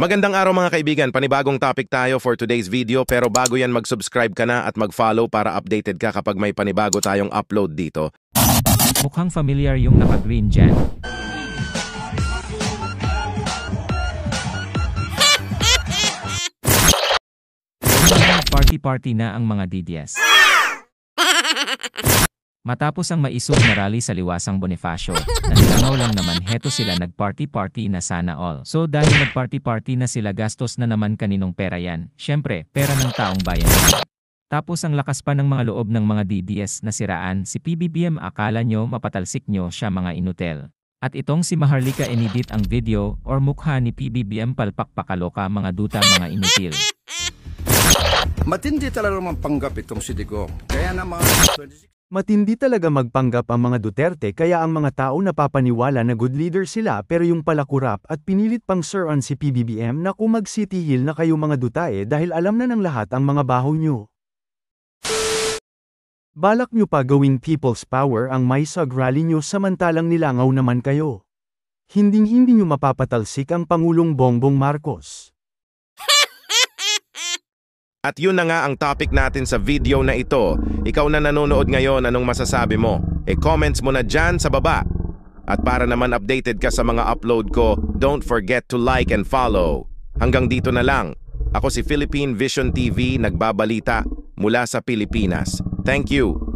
Magandang araw mga kaibigan, panibagong topic tayo for today's video pero bago yan mag-subscribe ka na at mag-follow para updated ka kapag may panibago tayong upload dito. Mukhang familiar yung naka-green dyan. Party-party na ang mga DDS. Matapos ang maisog na rally sa Liwasang Bonifacio, nanilangaw lang naman heto sila nag-party-party na sana all. So dahil nag-party-party na sila gastos na naman kaninong pera yan, syempre, pera ng taong bayan. Tapos ang lakas pa ng mga loob ng mga DDS na siraan si PBBM, akala nyo mapatalsik nyo siya mga inutel. At itong si Maharlika inedit ang video or mukha ni PBBM palpak pakaloka mga duta mga inutil. Matindi talaga naman panggap itong si Digong. Kaya naman Matindi talaga magpanggap ang mga Duterte kaya ang mga tao napapaniwala na good leader sila pero yung pala kurap at pinilit pang suran si PBBM na kung mag-city hill na kayo mga Dutae dahil alam na ng lahat ang mga baho nyo. Balak nyo pa gawing people's power ang may sag rally nyo samantalang nilangaw naman kayo. Hinding-hindi nyo mapapatalsik ang Pangulong Bongbong Marcos. At yun na nga ang topic natin sa video na ito. Ikaw na nanonood ngayon, anong masasabi mo? Comments mo na dyan sa baba. At para naman updated ka sa mga upload ko, don't forget to like and follow. Hanggang dito na lang. Ako si Philippine Vision TV, nagbabalita mula sa Pilipinas. Thank you.